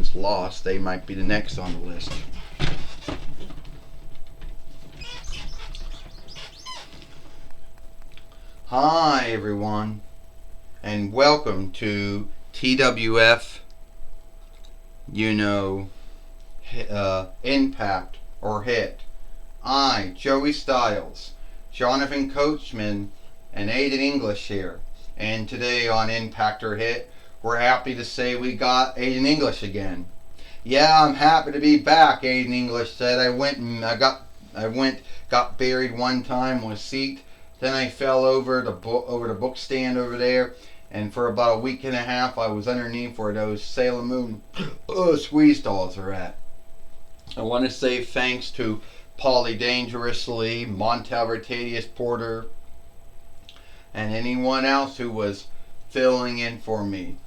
Miz lost, they might be the next on the list. Hi everyone, and welcome to TWF, Impact or Hit. I, Joey Styles, Jonathan Coachman, and Aiden English here. And today on Impact or Hit, we're happy to say we got Aiden English again. Yeah, I'm happy to be back, Aiden English said. I got buried one time with a seat. Then I fell over the book stand over there, and for about a week and a half I was underneath where those Sailor Moon squeeze dolls are at. I want to say thanks to Polly Dangerously, Montel Vertadius Porter, and anyone else who was filling in for me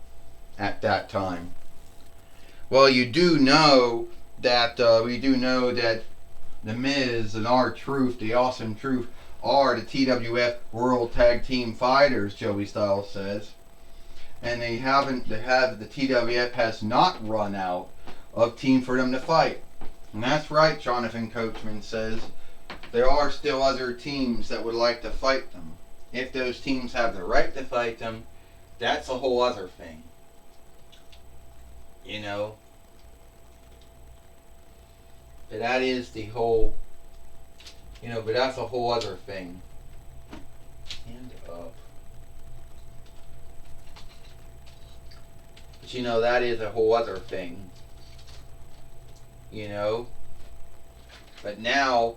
at that time. Well, we do know that The Miz and R-Truth, the Awesome Truth, are the TWF World Tag Team Fighters, Joey Styles says. And the TWF has not run out of team for them to fight. And that's right, Jonathan Coachman says. There are still other teams that would like to fight them. If those teams have the right to fight them, that's a whole other thing. But that is the whole... but that's a whole other thing. Hand up. But that is a whole other thing. But now,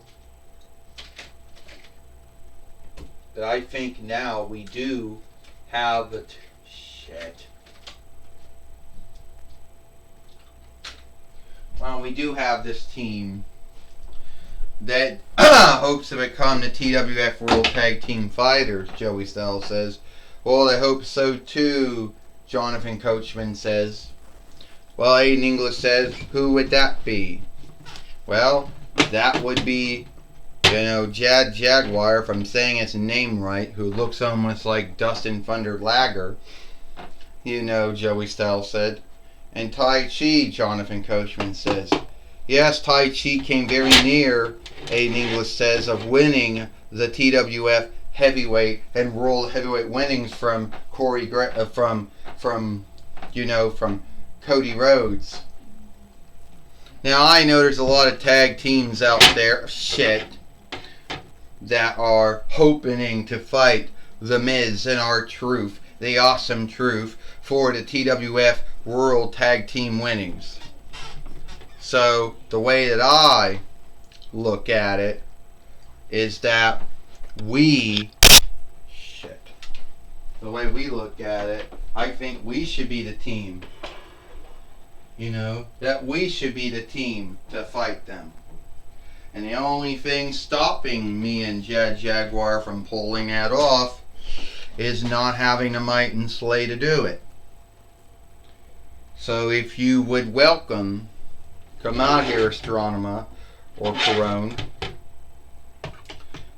that I think now we do have the... shit. Well, we do have this team that hopes to become the TWF World Tag Team Fighters, Joey Styles says. Well, I hope so too, Jonathan Coachman says. Well, Aiden English says, who would that be? Well, that would be, Jad Jaguar, if I'm saying his name right, who looks almost like Dustin Thunder Lager, Joey Styles said. And Tai Chi, Jonathan Coachman says. Yes, Tai Chi came very near, Aiden English says, of winning the TWF heavyweight and world heavyweight winnings from Cody Rhodes. Now I know there's a lot of tag teams out there, that are hoping to fight The Miz and R-Truth, the Awesome Truth, for the TWF World Tag Team winnings. So, the way that I look at it is that the way we look at it, I think we should be the team. That we should be the team to fight them. And the only thing stopping me and Jad Jaguar from pulling that off is not having the might and slay to do it. So if you would come out here, Astronema or Corone.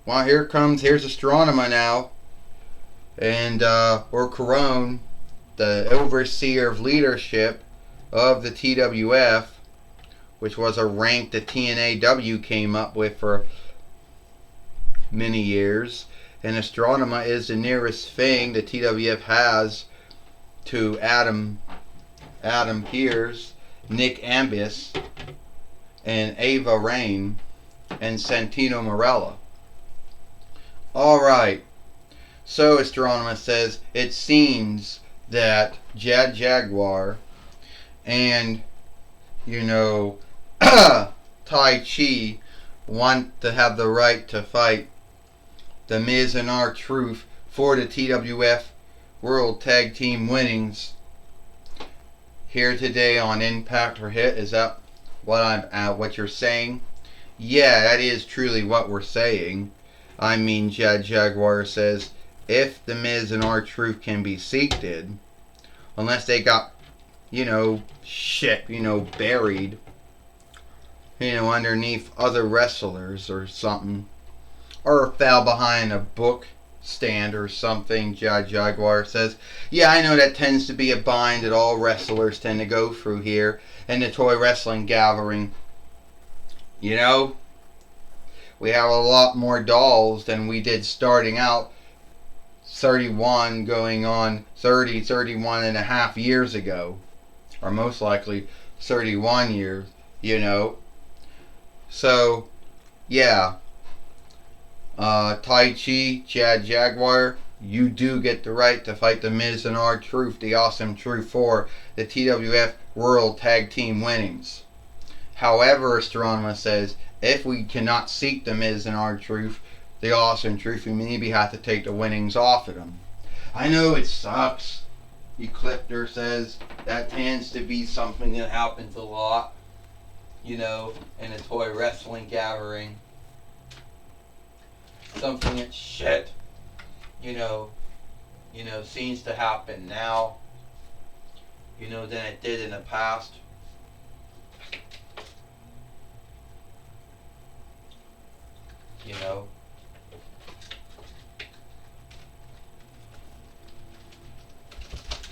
Well, here's Astronema now, and or Corone, the overseer of leadership of the TWF, which was a rank that TNAW came up with for many years. And Astronema is the nearest thing the TWF has to Adam Pearce, Nick Ambis, and Ava Rain, and Santino Marella. Alright, so Astronema says, it seems that Jad Jaguar and, Tai Chi want to have the right to fight The Miz and R-Truth for the TWF World Tag Team winnings here today on Impact or Hit. Is that what you're saying? Yeah, that is truly what we're saying. I mean, Jad Jaguar says, if The Miz and R-Truth can be seated, unless they got, buried, underneath other wrestlers or something, or fell behind a book stand or something, Jaguar says. Yeah, I know that tends to be a bind that all wrestlers tend to go through here in the toy wrestling gathering. You know, we have a lot more dolls than we did starting out 31 going on 30, 31 and a half years ago. Or most likely 31 years, you know. So, yeah. Tai Chi, Chad Jaguar, you do get the right to fight The Miz and R-Truth, the Awesome Truth, for the TWF World Tag Team winnings. However, Astronema says, if we cannot seek The Miz and R-Truth, the Awesome Truth, we maybe have to take the winnings off of them. I know it sucks, Ecliptor says. That tends to be something that happens a lot, you know, in a toy wrestling gathering. Something that shit, you know, seems to happen now, you know, than it did in the past. You know.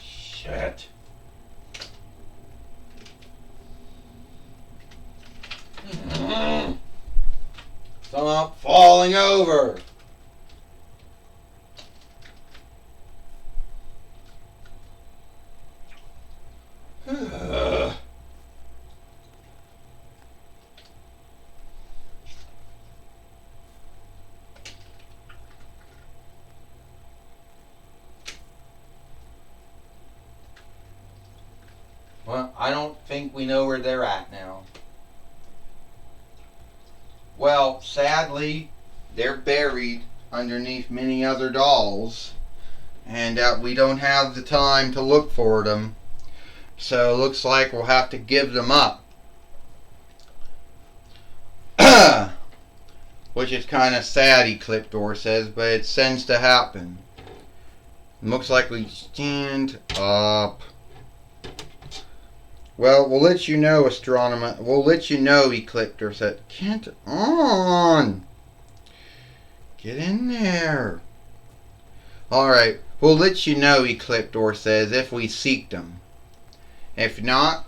Shit. Stop falling over. Well, I don't think we know where they're at now. Well, sadly, they're buried underneath many other dolls, and we don't have the time to look for them. So it looks like we'll have to give them up. Which is kind of sad, Ecliptor says, but it tends to happen. Looks like we stand up. Well, we'll let you know, Astronema. We'll let you know, Ecliptor said. Get on! Get in there. Alright, we'll let you know, Ecliptor says, if we seek them. If not,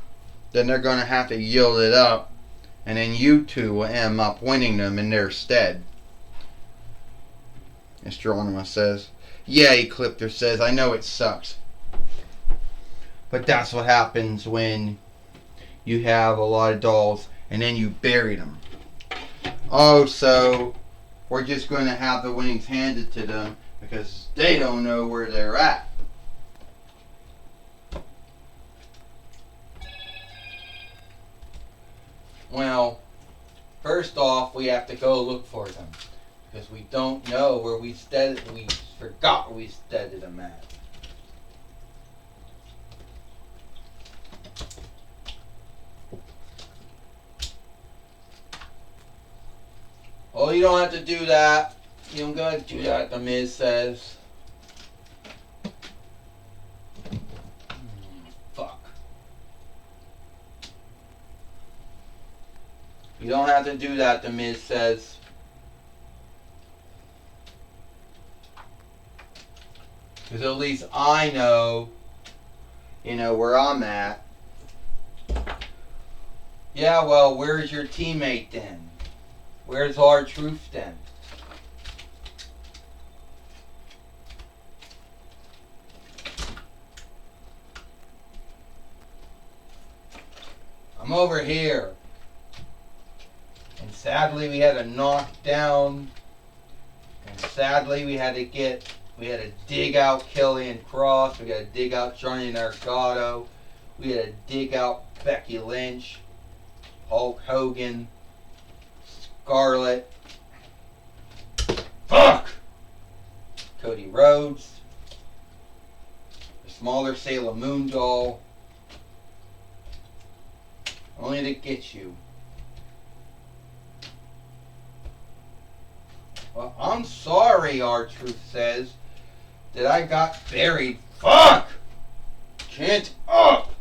then they're going to have to yield it up, and then you two will end up winning them in their stead. Astronema says. Yeah, Ecliptor says, I know it sucks. But that's what happens when you have a lot of dolls and then you bury them. Oh, so we're just going to have the winnings handed to them because they don't know where they're at. Well, first off, we have to go look for them because we don't know where we forgot where we steaded them at. Oh, you don't have to do that. You don't gotta do that, The Miz says. Fuck. You don't have to do that, The Miz says. Because at least I know, where I'm at. Yeah, well, where's your teammate then? Where's R-Truth then? I'm over here. And sadly we had to knock down. And sadly we had to dig out Killian Cross. We had to dig out Johnny Narcato. We had to dig out Becky Lynch. Hulk Hogan. Scarlett. Fuck! Cody Rhodes. The smaller Sailor Moon doll. Only to get you. Well, I'm sorry, R-Truth says, that I got buried. Fuck! Can't up!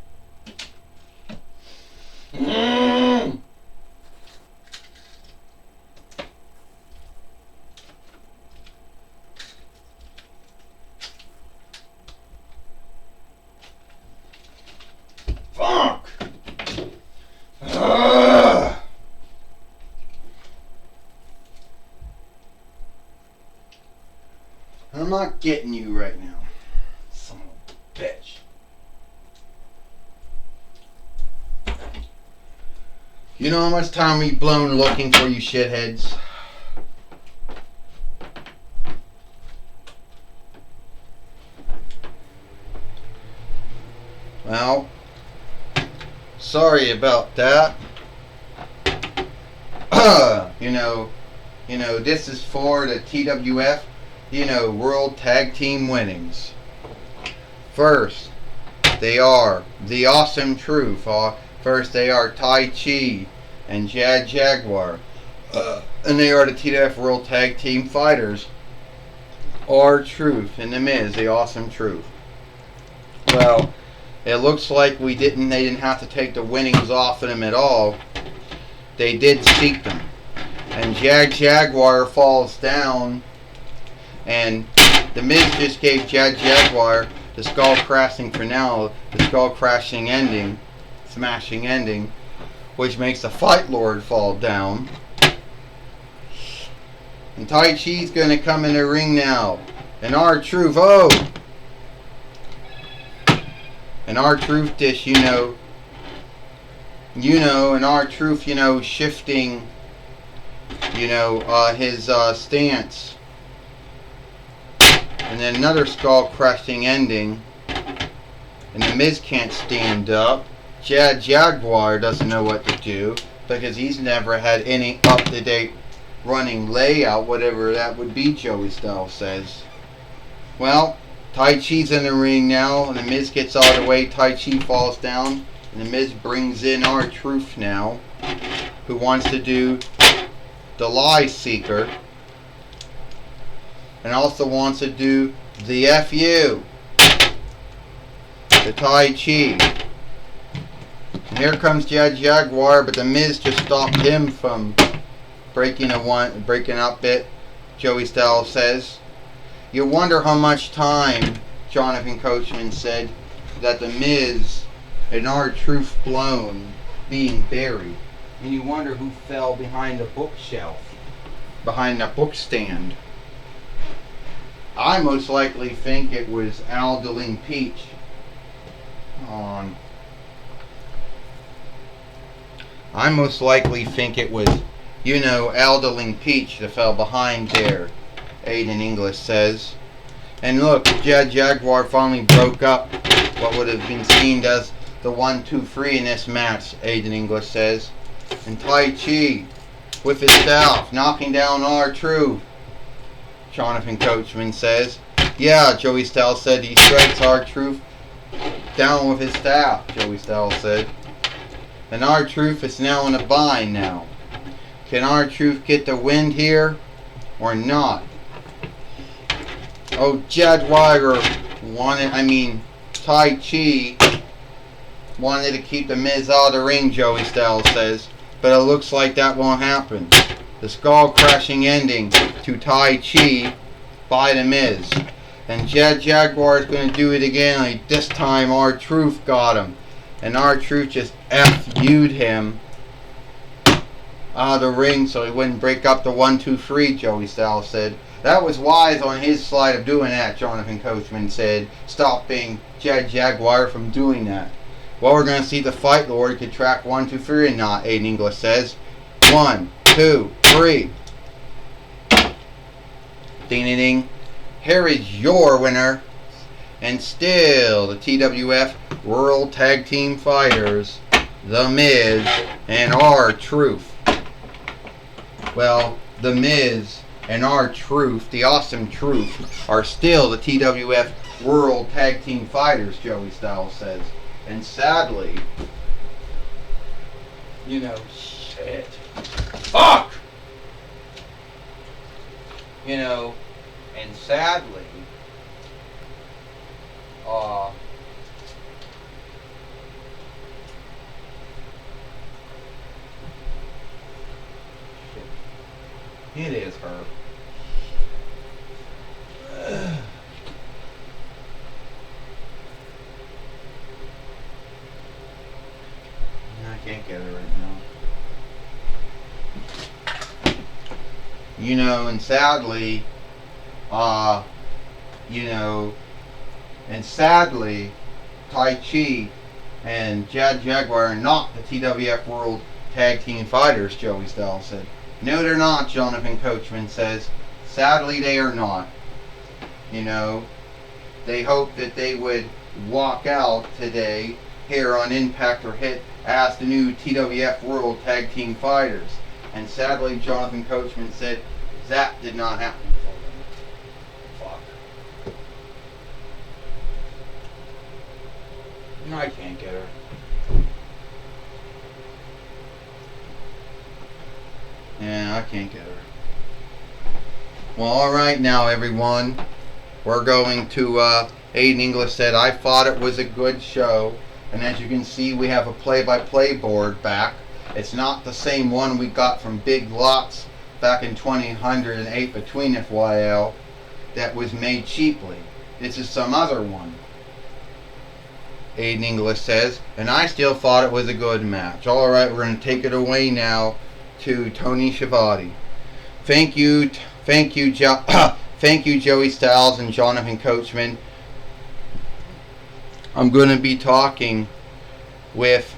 not getting you right now. Son of a bitch. You know how much time we've blown looking for you shitheads? Well, sorry about that. This is for the TWF, World Tag Team Winnings. First, they are the Awesome Truth. First, they are Tai Chi and Jad Jaguar. And they are the TWF World Tag Team Fighters. R-Truth and The Miz, the Awesome Truth. Well, it looks like they didn't have to take the winnings off of them at all. They did seek them. And Jad Jaguar falls down, and The Miz just gave Jad Jaguar the skull crashing ending, smashing ending, which makes the Fight Lord fall down. And Tai Chi's gonna come in the ring now. And R-Truth, and R-Truth dish, and R-Truth, shifting, his stance. And then another skull crushing ending. And The Miz can't stand up. Jad Jaguar doesn't know what to do because he's never had any up-to-date running layout, whatever that would be, Joey Styles says. Well, Tai Chi's in the ring now, and The Miz gets out of the way. Tai Chi falls down, and The Miz brings in R-Truth now, who wants to do the Lie Seeker, and also wants to do the FU, the Tai Chi. And here comes Jad Jaguar, but The Miz just stopped him from breaking up bit, Joey Styles says. You wonder how much time, Jonathan Coachman said, that The Miz and R-Truth blown being buried. And you wonder who fell behind the bookshelf, behind the book stand. I most likely think it was Aldeling Peach. I most likely think it was, Aldeling Peach that fell behind there, Aiden English says. And look, Jad Jaguar finally broke up what would have been seen as the 1-2-3 in this match, Aiden English says. And Tai Chi, with his staff, knocking down R-Truth, Jonathan Coachman says. Yeah, Joey Styles said he strikes R-Truth down with his staff, Joey Styles said. And R-Truth is now in a bind now. Can R-Truth get the win here or not? Oh, Jaguar Tai Chi wanted to keep The Miz out of the ring, Joey Styles says. But it looks like that won't happen. The skull crashing ending to Tai Chi by The Miz. And Jad Jaguar is going to do it again. Like this time R-Truth got him. And R-Truth just F-U'd him out of the ring so he wouldn't break up the 1-2-3, Joey Styles said. That was wise on his side of doing that, Jonathan Coachman said, stopping Jad Jaguar from doing that. Well, we're going to see the Fight Lord could track 1-2-3 or not, Aiden English says. 1, 2, 3. Ding ding ding. Here is your winner. And still, the TWF World Tag Team Fighters, The Miz and R-Truth. Well, The Miz and R-Truth, the Awesome Truth, are still the TWF World Tag Team Fighters, Joey Styles says. And sadly, shit. Fuck! And sadly, it is her. I can't get her right now. And sadly, you know, and sadly, Tai Chi and Jad Jaguar are not the TWF World Tag Team Fighters, Joey Styles said. No, they're not, Jonathan Coachman says. Sadly, they are not. You know, they hope that they would walk out today here on Impact or Hit as the new TWF World Tag Team Fighters. And sadly, Jonathan Coachman said that did not happen for them. Fuck. No, I can't get her. Yeah, I can't get her. Well, alright now, everyone. We're going to, Aiden English said, I thought it was a good show. And as you can see, we have a play-by-play board back. It's not the same one we got from Big Lots back in 2008 between FYL that was made cheaply. This is some other one. Aiden English says, and I still thought it was a good match. Alright, we're going to take it away now to Tony Schiavone. Thank you, thank you, Joey Styles and Jonathan Coachman. I'm going to be talking with,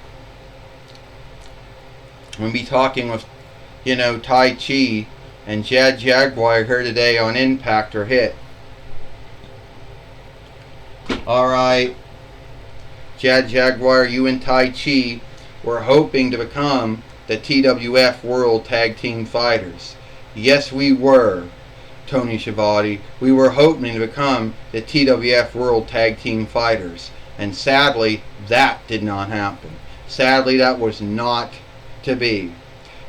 you know, Tai Chi and Jad Jaguar here today on Impact or Hit. Alright, Jad Jaguar, you and Tai Chi were hoping to become the TWF World Tag Team Fighters. Yes, we were, Tony Schiavone. We were hoping to become the TWF World Tag Team Fighters. And sadly, that did not happen. Sadly, that was not to be.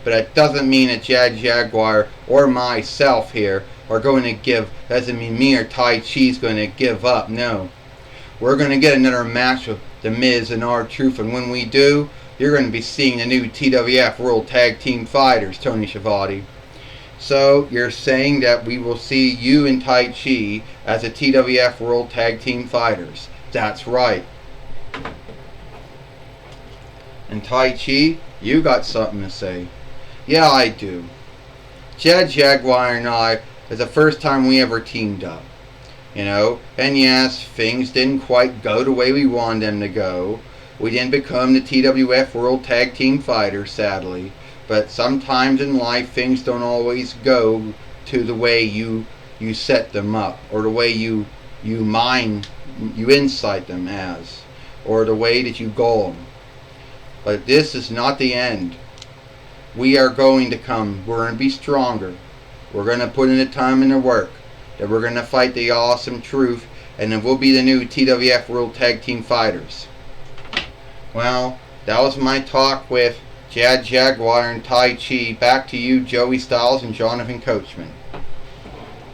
But that doesn't mean that Jad Jaguar or myself here are going to give, doesn't mean me or Tai Chi's going to give up. No. We're going to get another match with The Miz and R-Truth, and when we do, you're going to be seeing the new TWF World Tag Team Fighters, Tony Schiavone. So, you're saying that we will see you and Tai Chi as the TWF World Tag Team Fighters. That's right. And Tai Chi, you got something to say. Yeah, I do. Jad Jaguar and I, is the first time we ever teamed up. You know, and yes, things didn't quite go the way we wanted them to go. We didn't become the TWF World Tag Team Fighters, sadly. But sometimes in life, things don't always go to the way you set them up, or the way you insight them as, or the way that you goal them. But this is not the end. We are going to come. We're going to be stronger. We're going to put in the time and the work. That we're going to fight the awesome truth, and then we'll be the new TWF World Tag Team Fighters. Well, that was my talk with Jad Jaguar and Tai Chi. Back to you, Joey Styles and Jonathan Coachman.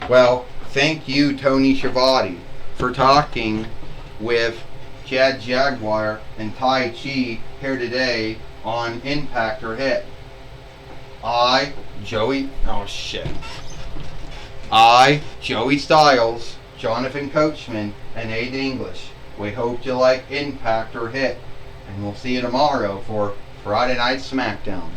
Well, thank you, Tony Schiavone, for talking with Jad Jaguar and Tai Chi here today on Impact or Hit. Joey Styles, Jonathan Coachman, and Aiden English. We hope you like Impact or Hit. And we'll see you tomorrow for Friday Night SmackDown.